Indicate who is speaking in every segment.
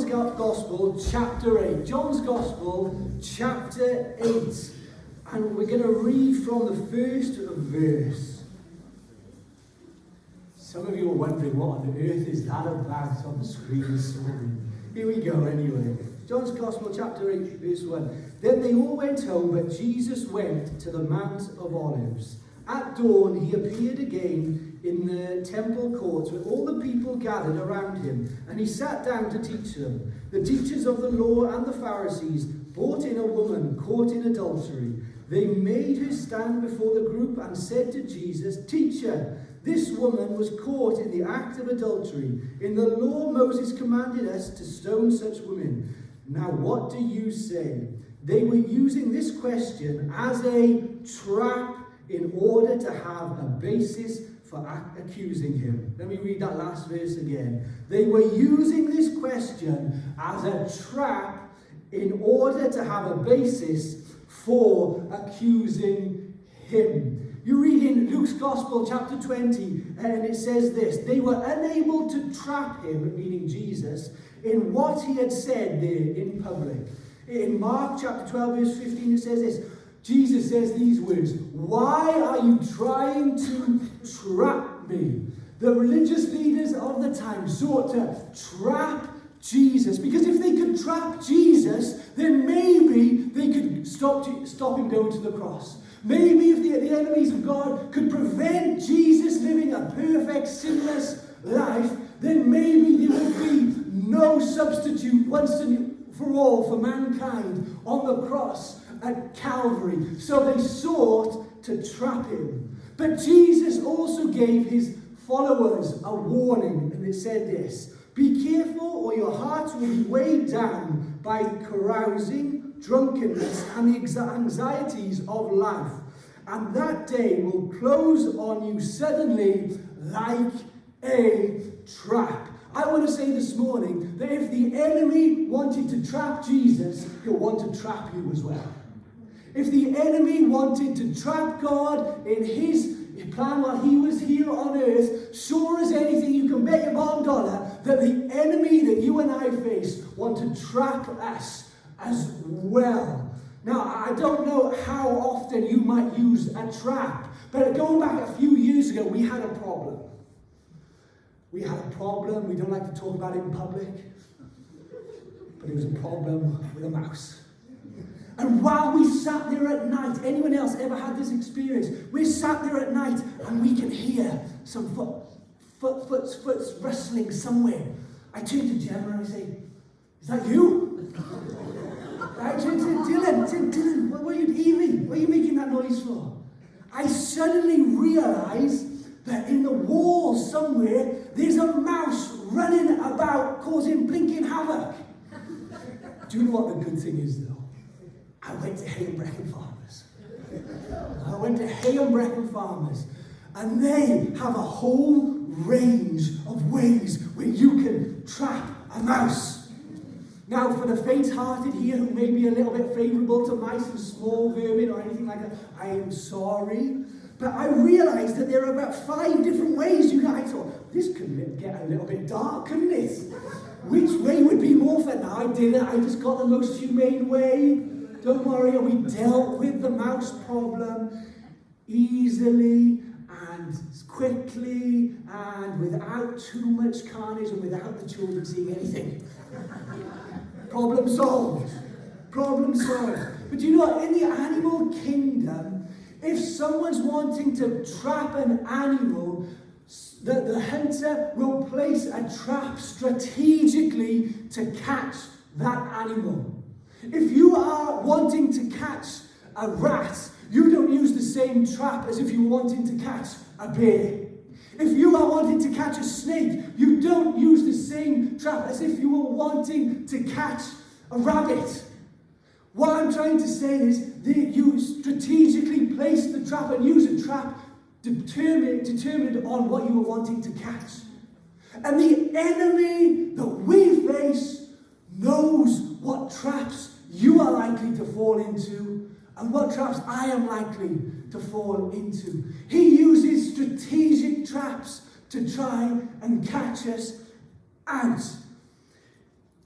Speaker 1: Gospel, chapter 8. John's Gospel, chapter 8. And we're going to read from the first verse. Some of you are wondering, what on earth is that about on the screen this morning? Here we go anyway. John's Gospel, chapter 8, verse 1. Then they all went home, but Jesus went to the Mount of Olives. At dawn, he appeared again in the temple courts where all the people gathered around him, and he sat down to teach them. The teachers of the law and the Pharisees brought in a woman caught in adultery. They made her stand before the group and said to Jesus, "Teacher, this woman was caught in the act of adultery. In the law, Moses commanded us to stone such women. Now what do you say?" They were using this question as a trap in order to have a basis for accusing him. Let me read that last verse again. They were using this question as a trap in order to have a basis for accusing him. You read in Luke's Gospel, chapter 20, and it says this: they were unable to trap him, meaning Jesus, in what he had said there in public. In Mark chapter 12, verse 15, it says this. Jesus says these words: "Why are you trying to trap me?" The religious leaders of the time sought to trap Jesus, because if they could trap Jesus, then maybe they could stop him going to the cross. Maybe if the enemies of God could prevent Jesus living a perfect, sinless life, then maybe there would be no substitute once and for all for mankind on the cross at Calvary. So they sought to trap him. But Jesus also gave his followers a warning, and it said this: "Be careful, or your hearts will be weighed down by carousing, drunkenness, and the anxieties of life. And that day will close on you suddenly like a trap." I want to say this morning that if the enemy wanted to trap Jesus, he'll want to trap you as well. If the enemy wanted to trap God in his plan while he was here on earth, sure as anything, you can bet your bottom dollar that the enemy that you and I face want to trap us as well. Now, I don't know how often you might use a trap, but going back a few years ago, we had a problem. We don't like to talk about it in public, but it was a problem with a mouse. And while we sat there at night, anyone else ever had this experience? We sat there at night and we can hear some foot rustling somewhere. I turn to Gemma and I say, "Is that you?" I turn to Dylan, what are you, Evie? What are you making that noise for? I suddenly realised that in the wall somewhere, there's a mouse running about causing blinking havoc. Do you know what the good thing is, though? I went to Hay and Brecon Farmers. And they have a whole range of ways where you can trap a mouse. Now, for the faint-hearted here who may be a little bit favourable to mice and small vermin or anything like that, I am sorry. But I realised that there are about 5 different ways you guys thought, this could get a little bit dark, couldn't it? Which way would be more fun? Now, I didn't. I just got the most humane way. Don't worry, we dealt with the mouse problem easily and quickly and without too much carnage and without the children seeing anything. Problem solved. But you know what? In the animal kingdom, if someone's wanting to trap an animal, the hunter will place a trap strategically to catch that animal. If you are wanting to catch a rat, you don't use the same trap as if you were wanting to catch a bear. If you are wanting to catch a snake, you don't use the same trap as if you were wanting to catch a rabbit. What I'm trying to say is that you strategically place the trap and use a trap determined on what you were wanting to catch. And the enemy that we face knows what traps you are likely to fall into and what traps I am likely to fall into. He uses strategic traps to try and catch us out.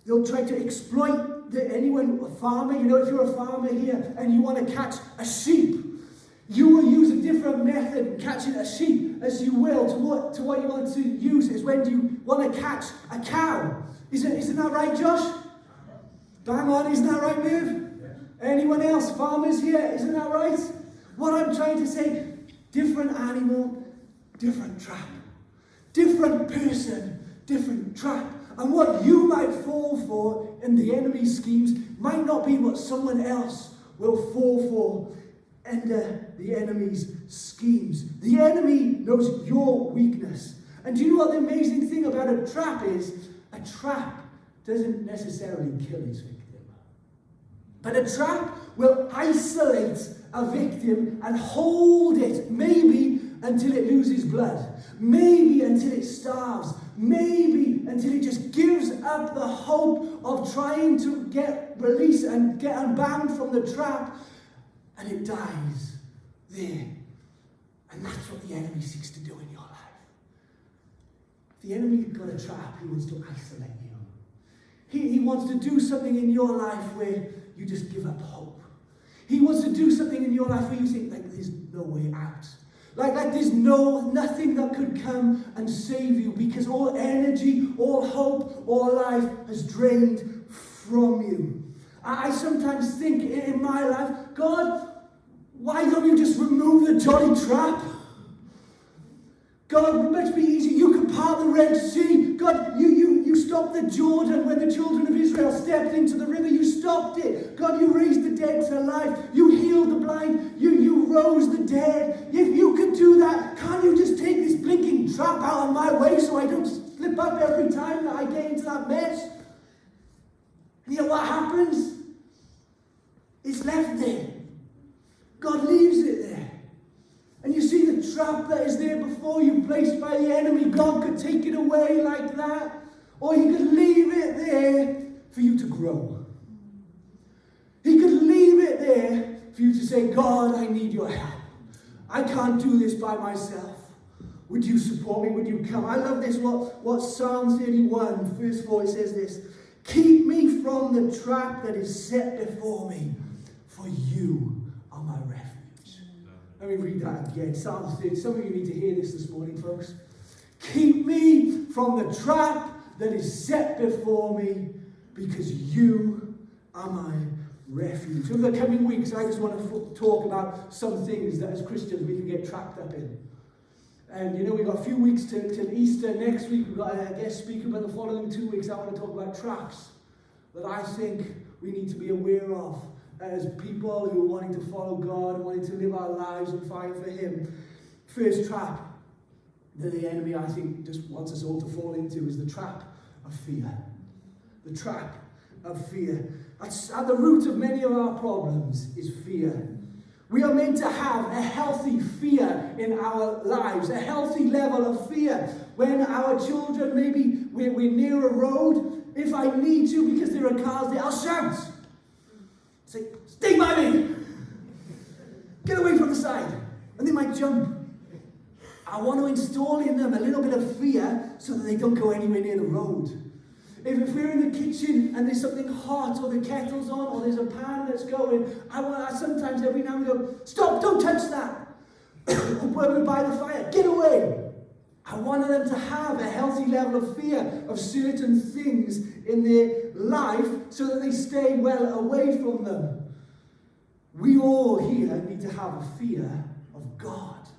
Speaker 1: They'll try to exploit a farmer. You know, if you're a farmer here and you want to catch a sheep, you will use a different method in catching a sheep as you will to what you want to use is when you want to catch a cow. Isn't that right, Josh? Bang on, isn't that right, Merv? Anyone else? Farmers here? Isn't that right? What I'm trying to say, different animal, different trap. Different person, different trap. And what you might fall for in the enemy's schemes might not be what someone else will fall for under the enemy's schemes. The enemy knows your weakness. And do you know what the amazing thing about a trap is? A trap doesn't necessarily kill its victim. But a trap will isolate a victim and hold it, maybe until it loses blood, maybe until it starves, maybe until it just gives up the hope of trying to get released and get unbound from the trap, and it dies there. And that's what the enemy seeks to do in your life. If the enemy's got a trap, he wants to isolate you. He wants to do something in your life where you just give up hope. He wants to do something in your life where you think, like, there's no way out. Like there's nothing that could come and save you because all energy, all hope, all life has drained from you. I sometimes think in my life, God, why don't you just remove the jolly trap? God, it must be easy. You can part the Red Sea. God, you stopped the Jordan when the children of Israel stepped into the river. You stopped it. God, you raised the dead to life. You healed the blind. You rose the dead. If you could do that, can't you just take this blinking trap out of my way so I don't slip up every time that I get into that mess? And yet what happens? It's left there. God leaves it there. And you see the trap that is there before you, placed by the enemy. God could take it away like that. Or he could leave it there for you to grow. He could leave it there for you to say, God, I need your help. I can't do this by myself. Would you support me? Would you come? I love this, what Psalm 31, verse 4, it says this. Keep me from the trap that is set before me, for you are my refuge. Let me read that again. Psalm 30. Some of you need to hear this morning, folks. Keep me from the trap that is set before me, because you are my refuge. Over the coming weeks, I just want to talk about some things that as Christians we can get trapped up in. And you know, we've got a few weeks till Easter. Next week we've got a guest speaker, but the following 2 weeks I want to talk about traps that I think we need to be aware of as people who are wanting to follow God and wanting to live our lives and fight for Him. First trap that the enemy, I think, just wants us all to fall into is the trap of fear. The trap of fear. At the root of many of our problems is fear. We are meant to have a healthy fear in our lives, a healthy level of fear. When our children, maybe we're near a road, if I need to, because there are cars there, I'll shout. Say, stay by me! Get away from the side. And they might jump. I want to install in them a little bit of fear so that they don't go anywhere near the road. If we're in the kitchen and there's something hot, or the kettle's on, or there's a pan that's going, I sometimes every now and then go, stop, don't touch that. Or when we're by the fire, get away. I want them to have a healthy level of fear of certain things in their life so that they stay well away from them. We all here need to have a fear of God.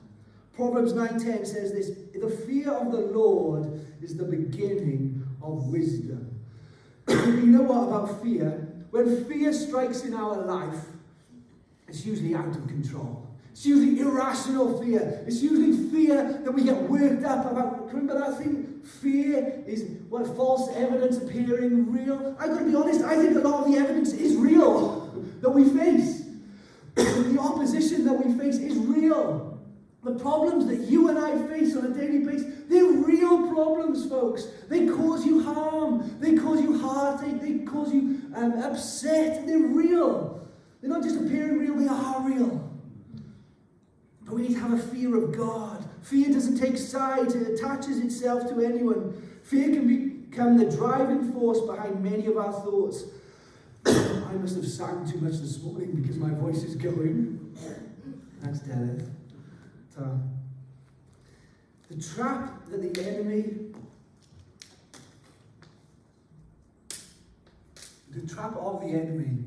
Speaker 1: Proverbs 9:10 says this, the fear of the Lord is the beginning of wisdom. You know what about fear? When fear strikes in our life, it's usually out of control. It's usually irrational fear. It's usually fear that we get worked up about. Remember that thing? Fear is false evidence appearing real. I've got to be honest, I think a lot of the evidence is real that we face. The opposition that we face is real. The problems that you and I face on a daily basis, they're real problems, folks. They cause you harm. They cause you heartache. They cause you upset. They're real. They're not just appearing real, they are real. But we need to have a fear of God. Fear doesn't take sides. It attaches itself to anyone. Fear can become the driving force behind many of our thoughts. I must have sang too much this morning because my voice is going. Thanks, Derek. The trap that the enemy... The trap of the enemy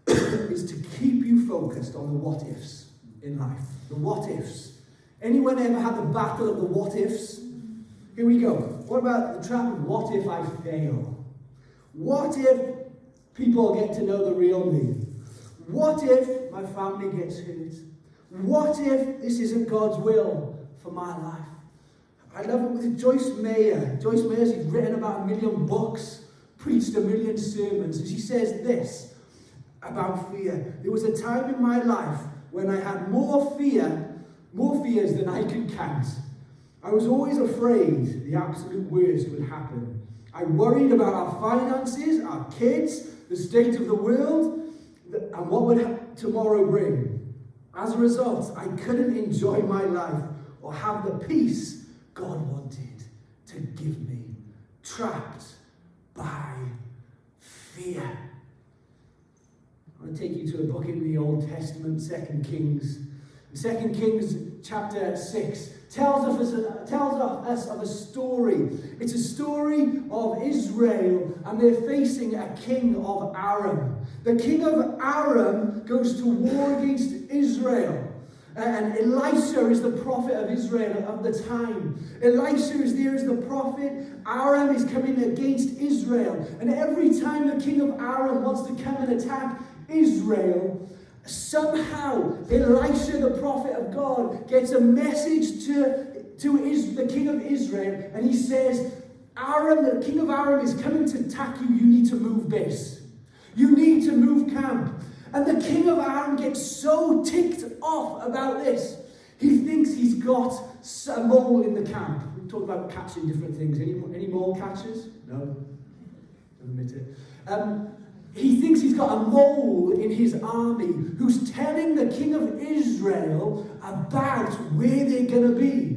Speaker 1: is to keep you focused on the what-ifs in life. The what-ifs. Anyone ever had the battle of the what-ifs? Here we go. What about the trap of what if I fail? What if people get to know the real me? What if my family gets hurt? What if this isn't God's will for my life? I love it with Joyce Meyer. Joyce Meyer's written about 1 million books, preached 1 million sermons, and she says this about fear. There was a time in my life when I had more fears than I could count. I was always afraid the absolute worst would happen. I worried about our finances, our kids, the state of the world, and what would tomorrow bring. As a result, I couldn't enjoy my life or have the peace God wanted to give me. Trapped by fear. I want to take you to a book in the Old Testament, 2 Kings. 2 Kings chapter 6 tells us of a story. It's a story of Israel, and they're facing a king of Aram. The king of Aram goes to war against Israel. And Elisha is the prophet of Israel of the time. Elisha is there as the prophet. Aram is coming against Israel. And every time the king of Aram wants to come and attack Israel, somehow Elisha, the prophet of God, gets a message to the king of Israel. And he says, Aram, the king of Aram is coming to attack you. You need to move base. You need to move camp. And the king of Aram gets so ticked off about this. He thinks he's got a mole in the camp. We talk about catching different things. Any mole catchers? No? Don't admit it. He thinks he's got a mole in his army who's telling the king of Israel about where they're going to be.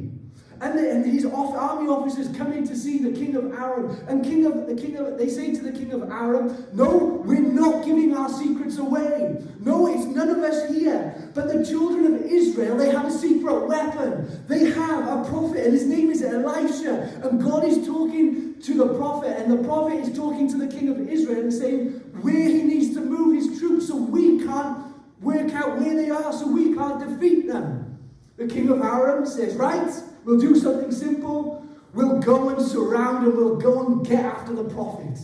Speaker 1: And his army officers come in to see the king of Aram. And they say to the king of Aram, no, we're not giving our secrets away. No, it's none of us here. But the children of Israel, they have a secret weapon. They have a prophet, and his name is Elisha. And God is talking to the prophet, and the prophet is talking to the king of Israel and saying where he needs to move his troops so we can't work out where they are, so we can't defeat them. The king of Aram says, right, we'll do something simple. We'll go and surround and we'll go and get after the prophet.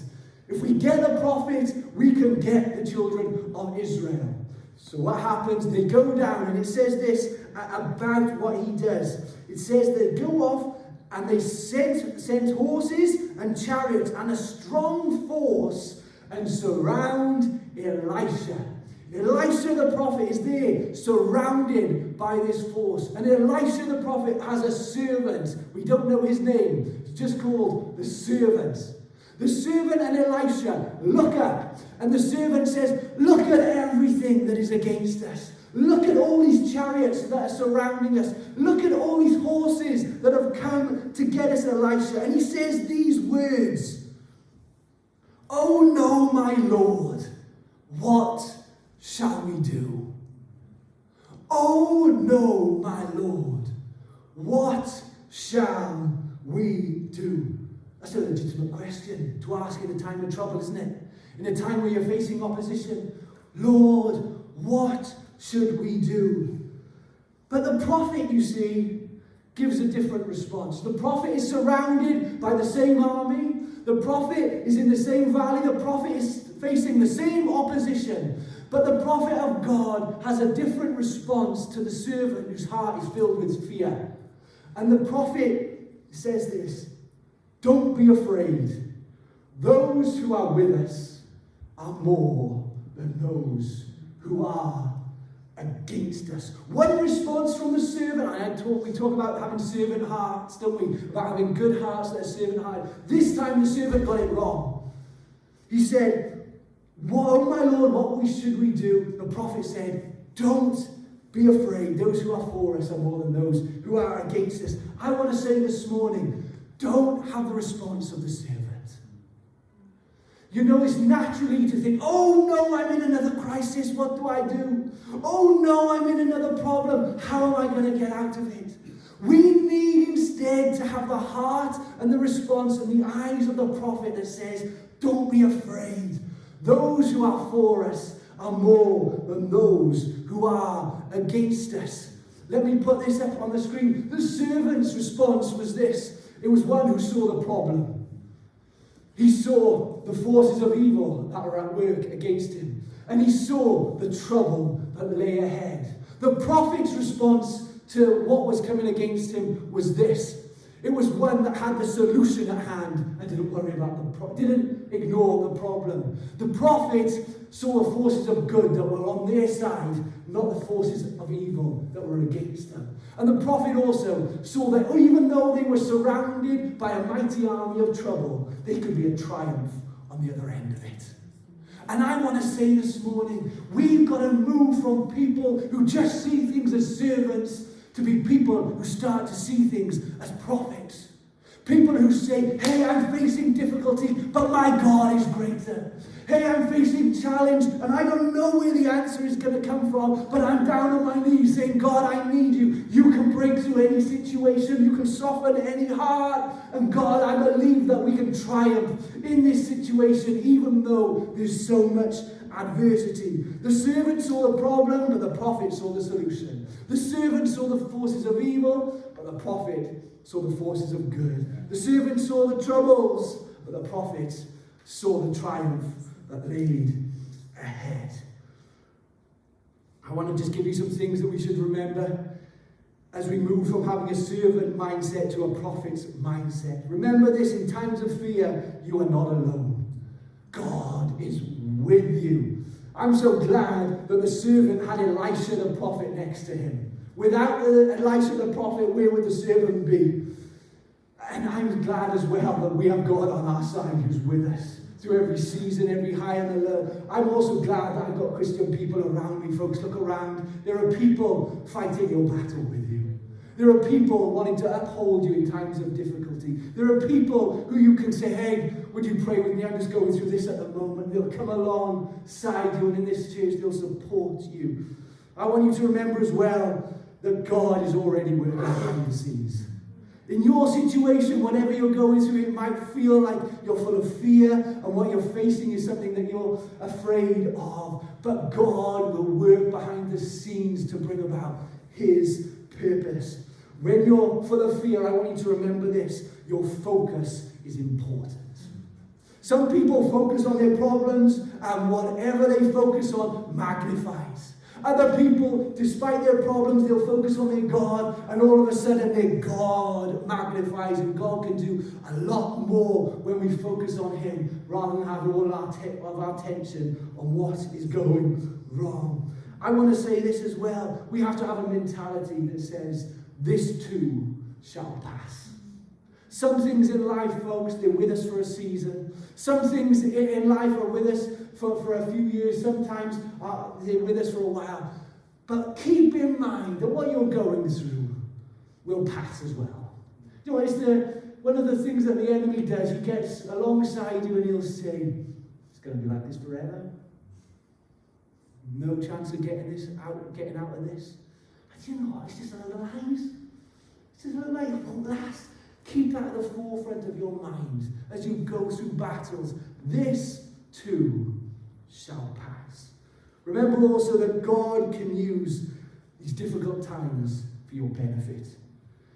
Speaker 1: If we get the prophet, we can get the children of Israel. So what happens? They go down, and it says this about what he does. It says they go off and they sent horses and chariots and a strong force and surround Elisha. Elisha the prophet is there, surrounded by this force. And Elisha the prophet has a servant. We don't know his name. It's just called the servant. The servant and Elisha look up. And the servant says, look at everything that is against us. Look at all these chariots that are surrounding us. Look at all these horses that have come to get us, Elisha. And he says these words. Oh no, my Lord, what shall we do? Oh no, my Lord, what shall we do? That's a legitimate question to ask in a time of trouble, isn't it? In a time where you're facing opposition. Lord, what should we do? But the prophet, you see, gives a different response. The prophet is surrounded by the same army. The prophet is in the same valley. The prophet is facing the same opposition. But the prophet of God has a different response to the servant whose heart is filled with fear. And the prophet says this, don't be afraid. Those who are with us are more than those who are against us. One response from the servant. We talk about having servant hearts, don't we? About having good hearts that are servant hearts. This time the servant got it wrong. He said, oh my Lord, what should we do? The prophet said, don't be afraid. Those who are for us are more than those who are against us. I want to say this morning, don't have the response of the servant. You know, it's naturally to think, oh no, I'm in another crisis, what do I do? Oh no, I'm in another problem, how am I going to get out of it? We need instead to have the heart and the response and the eyes of the prophet that says, don't be afraid. Those who are for us are more than those who are against us. Let me put this up on the screen. The servant's response was this. It was one who saw the problem. He saw the forces of evil that were at work against him. And he saw the trouble that lay ahead. The prophet's response to what was coming against him was this. It was one that had the solution at hand and didn't worry about the problem, didn't ignore the problem. The prophet saw the forces of good that were on their side, not the forces of evil that were against them. And the prophet also saw that even though they were surrounded by a mighty army of trouble, there could be a triumph on the other end of it. And I want to say this morning, we've got to move from people who just see things as servants to be people who start to see things as prophets. People who say, hey, I'm facing difficulty, but my God is greater. Hey, I'm facing challenge, and I don't know where the answer is going to come from, but I'm down on my knees saying, God, I need you. You can break through any situation. You can soften any heart. And God, I believe that we can triumph in this situation, even though there's so much adversity. The servant saw the problem, but the prophet saw the solution. The servant saw the forces of evil, but the prophet saw the forces of good. The servant saw the troubles, but the prophet saw the triumph that laid ahead. I want to just give you some things that we should remember as we move from having a servant mindset to a prophet's mindset. Remember this, in times of fear, you are not alone. God is with you. I'm so glad that the servant had Elisha the prophet next to him. Without Elisha the prophet, where would the servant be? And I'm glad as well that we have God on our side who's with us through every season, every high and the low. I'm also glad that I've got Christian people around me. Folks, look around. There are people fighting your battle with you. There are people wanting to uphold you in times of difficulty. There are people who you can say, hey, would you pray with me? I'm just going through this at the moment. They'll come alongside you, and in this church, they'll support you. I want you to remember as well that God is already working behind the scenes. In your situation, whatever you're going through, it might feel like you're full of fear, and what you're facing is something that you're afraid of. But God will work behind the scenes to bring about His purpose. When you're full of fear, I want you to remember this. Your focus is important. Some people focus on their problems, and whatever they focus on magnifies. Other people, despite their problems, they'll focus on their God, and all of a sudden their God magnifies, and God can do a lot more when we focus on Him rather than have all of our attention on what is going wrong. I want to say this as well. We have to have a mentality that says, this too shall pass. Some things in life, folks, they're with us for a season. Some things in life are with us for a few years. Sometimes they're with us for a while. But keep in mind that what you're going through will pass as well. You know, it's one of the things that the enemy does. He gets alongside you and he'll say, it's going to be like this forever. No chance of getting out of this. And you know what? It's just a little lies. It's just a little lies. It won't last. Keep that at the forefront of your mind as you go through battles. This too shall pass. Remember also that God can use these difficult times for your benefit.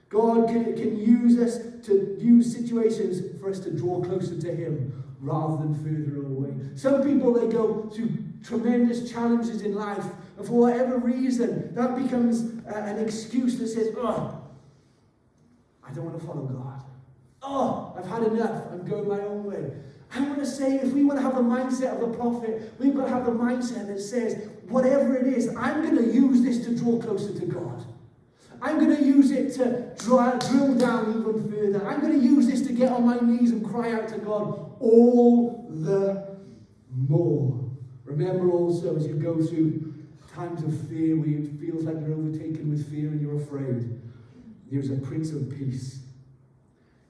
Speaker 1: God can use us to use situations for us to draw closer to Him rather than further away. Some people, they go through tremendous challenges in life, and for whatever reason, that becomes an excuse that says, oh, I don't want to follow God. Oh, I've had enough. I'm going my own way. I want to say, if we want to have the mindset of the prophet, we've got to have the mindset that says, whatever it is, I'm going to use this to draw closer to God. I'm going to use it to drill down even further. I'm going to use this to get on my knees and cry out to God all the more. Remember also, as you go through times of fear where it feels like you're overtaken with fear and you're afraid, there's a Prince of Peace.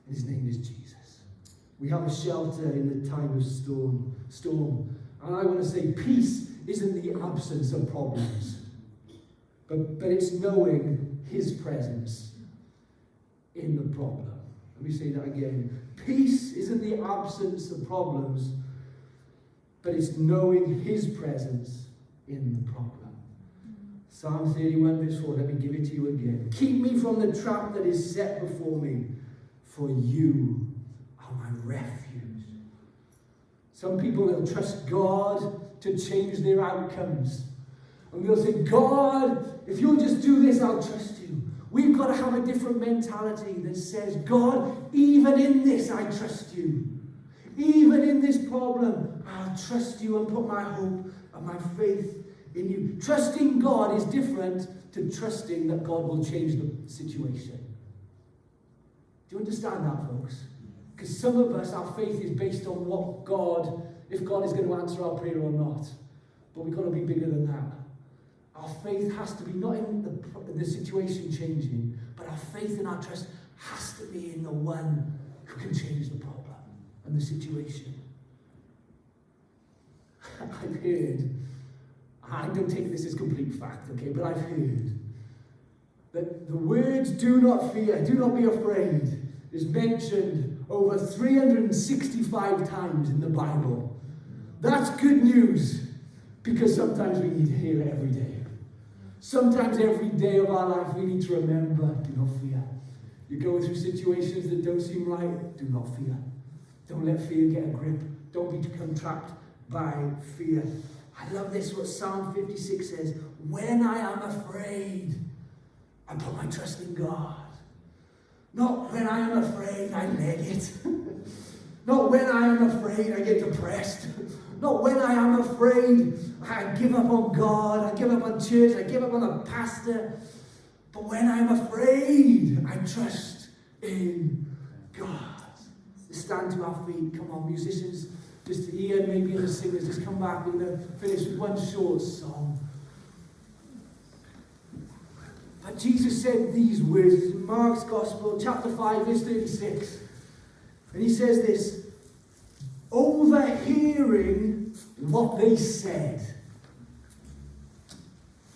Speaker 1: and his name is Jesus. We have a shelter in the time of storm. And I want to say peace isn't the absence of problems, but it's knowing his presence in the problem. Let me say that again. Peace isn't the absence of problems, but it's knowing his presence in the problem. Psalm 31 verse 4, let me give it to you again. Keep me from the trap that is set before me, for you are my refuge. Some people will trust God to change their outcomes. And we'll say, God, if you'll just do this, I'll trust you. We've got to have a different mentality that says, God, even in this, I trust you. Even in this problem, I'll trust you and put my hope and my faith in you. Trusting God is different to trusting that God will change the situation. Do you understand that, folks? Because some of us, our faith is based on what God, if God is going to answer our prayer or not. But we've got to be bigger than that. Our faith has to be not in the situation changing, but our faith and our trust has to be in the one who can change the problem and the situation. I've heard, I don't take this as complete fact, okay, but I've heard that the words "do not fear, do not be afraid" is mentioned over 365 times in the Bible. That's good news, because sometimes we need to hear it every day. Sometimes every day of our life we need to remember, do not fear. You're going through situations that don't seem right, do not fear. Don't let fear get a grip. Don't become trapped by fear. I love this, what Psalm 56 says. When I am afraid, I put my trust in God. Not when I am afraid, I neg it. Not when I am afraid, I get depressed. Not when I am afraid, I give up on God, I give up on church, I give up on a pastor. But when I'm afraid, I trust in God. Let's stand to our feet. Come on, musicians. Just Ian, maybe the singers, just come back. We're going to finish with one short song. But Jesus said these words in Mark's Gospel, chapter 5, verse 36. And he says this, overhearing what they said,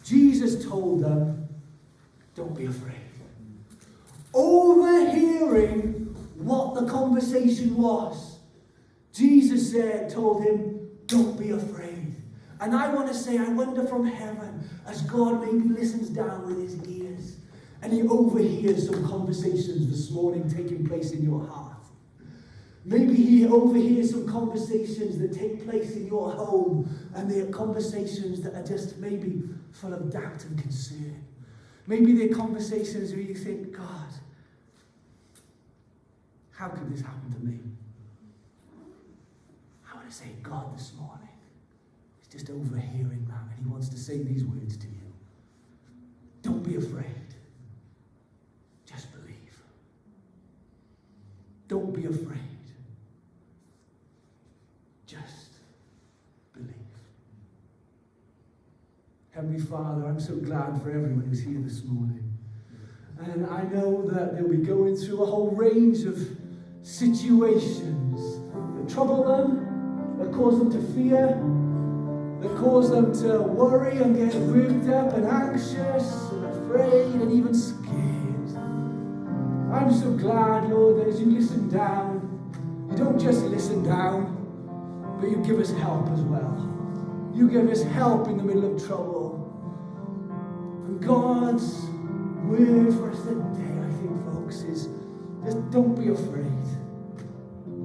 Speaker 1: Jesus told them, don't be afraid. Overhearing what the conversation was, Jesus told him, don't be afraid. And I want to say, I wonder from heaven, as God maybe listens down with his ears, and he overhears some conversations this morning taking place in your heart. Maybe he overhears some conversations that take place in your home, and they're conversations that are just maybe full of doubt and concern. Maybe they're conversations where you think, God, how could this happen to me? I want to say, God this morning is just overhearing that, and he wants to say these words to you. Don't be afraid. Just believe. Don't be afraid. Just believe. Heavenly Father, I'm so glad for everyone who's here this morning. And I know that they'll be going through a whole range of situations that trouble them, that cause them to fear, that cause them to worry and get worked up and anxious and afraid and even scared. I'm so glad, Lord, that as you listen down, you don't just listen down, but you give us help as well. You give us help in the middle of trouble. And God's word for us today, I think, folks, is just don't be afraid.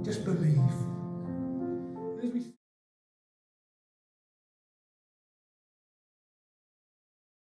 Speaker 1: Just believe.